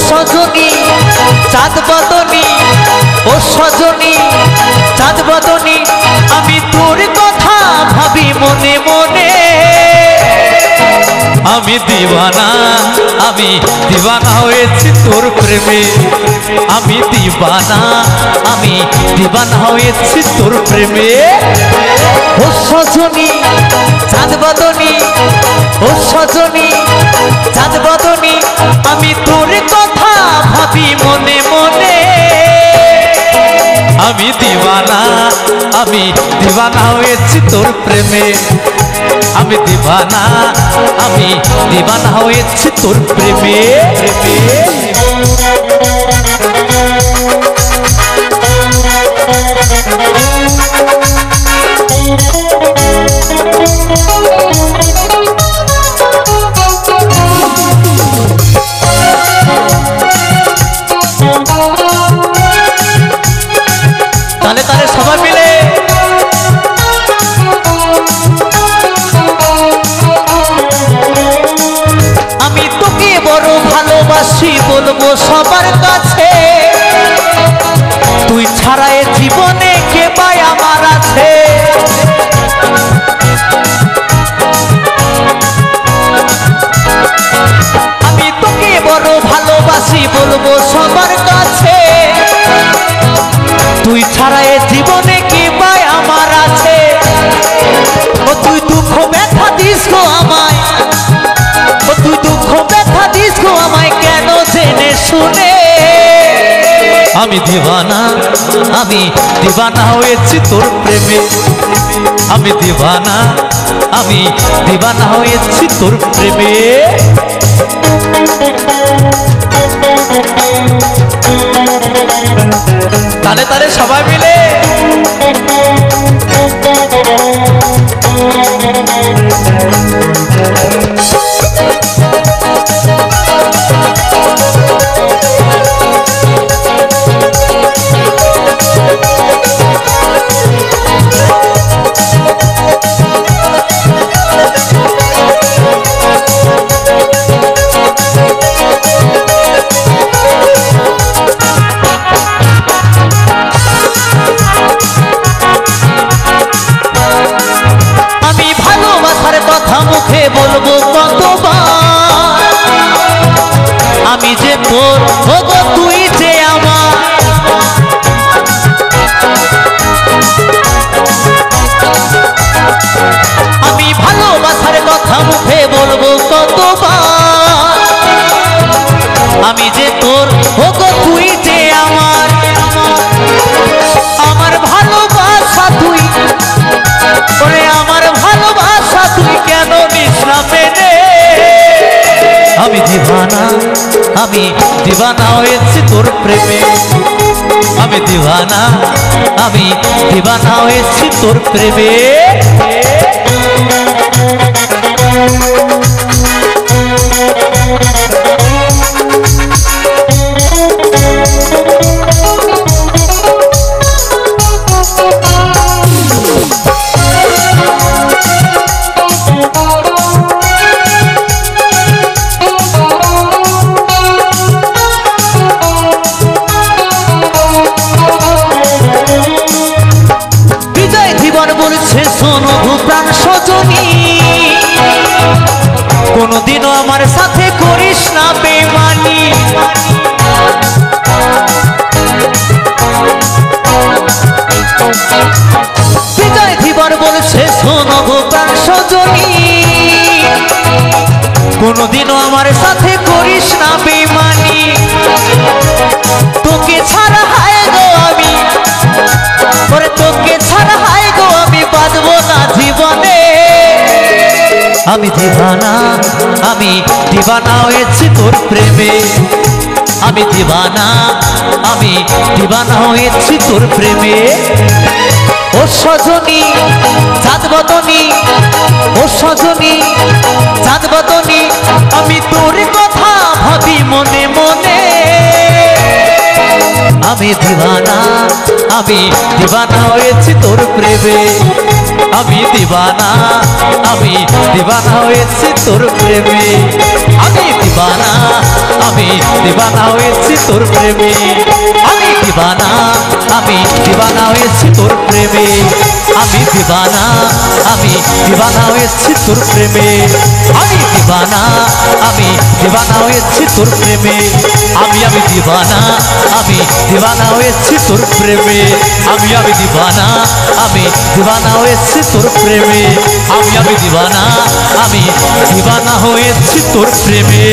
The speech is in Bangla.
সজনী চাঁদ বদনী, ও সজনী চাঁদ বদনী, আমি তোর কথা ভাবি মনে মনে। আমি দিওয়ানা, আমি দিওয়ানা হয়েছি তোর প্রেমে। আমি দিওয়ানা, আমি দিওয়ানা হয়েছি তোর প্রেমে। ও সজনী চাঁদ বদনী, ও সজনী চাঁদ বদনী, আমি তোর কথা ভাবি মনে মনে। আমি দিওয়ানা, আমি দিওয়ানা হয়েছি তোর প্রেমে। আমি দিওয়ানা, আমি দিওয়ানা হয়েছি তোর প্রেমে। তালে তালে সবাই মিলে আমি তোকে বড় ভালোবাসি, বলবো সবার কাছে, তুই ছাড়া এ জীবনে কে পাই আমার আছে। আমি তোকে বড় ভালোবাসি, বলবো সবার কাছে, তুই ছাড়া এ জীবনে কি পাই আমার আছে। ও তুই দুঃখ ব্যথা দিস গো আমায়, ও তুই দুঃখ ব্যথা দিস গো আমায়, কেন জেনে শুনে। আমি দিওয়ানা, আমি দিওয়ানা হয়েছি তোর প্রেমে। আমি দিওয়ানা, আমি দিওয়ানা হয়েছি তোর প্রেমে। তালে তালে সবাই মিলে মুখে বলবো কতবার, আমি যে তোর হবো তুই যে আমার। আমি ভালোবাসার কথা মুখে বলবো কতবার, আমি যে তোর হবো তুই যে আমার। আমার ভালোবাসা তুই, ওরে আমার ভালোবাসা তুই কেন নিস না মেনে। আমি দিওয়ানা, আমি দিওয়ানা হয়েছি তোর প্রেমে। আমি দিওয়ানা, আমি দিওয়ানা হয়েছি তোর প্রেমে। কোনদিনও আমার সাথে করিস না বেমানি। বিজয় দিবার বলছে শোনো গো প্রাণ সজনী, কোনদিনও আমার সাথে করিস না বেমানি। তোকে ছাড়া হায় গো আমি, ওরে তোকে ছাড়া হায় গো আমি বাঁচবো না জীবনে। আমি দিওয়ানা, আমি দিওয়ানা হয়েছি তোর প্রেমে। আমি দিওয়ানা, আমি দিওয়ানা হয়েছি তোর প্রেমে। ও সজনী চাঁদ বদনী, ও সজনী চাঁদ বদনী, আমি তোর কথা ভাবি মনে মনে। আমি দিওয়ানা, আমি দিওয়ানা হয়েছি তোর প্রেমে। আমি দিওয়ানা, আমি দিওয়ানা হয়েছি তোর প্রেমে। আমি দিবানা, আমি দিবানা হয়েছি তোর প্রেমে। আমি দিবানা, আমি দিবানা হয়েছি তোর প্রেমে। আমি দিবানা, আমি দিবানা হয়েছি তোর প্রেমে। আমি দিবানা, আমি দিবানা হয়েছি তোর প্রেমে। আমি দিবানা, আমি দিবানা হয়েছি তোর প্রেমে। আমি দিবানা, আমি দিবানা হয়েছি তোর প্রেমে। আমি দিবানা, আমি দিবানা হয়েছি তোর প্রেমে।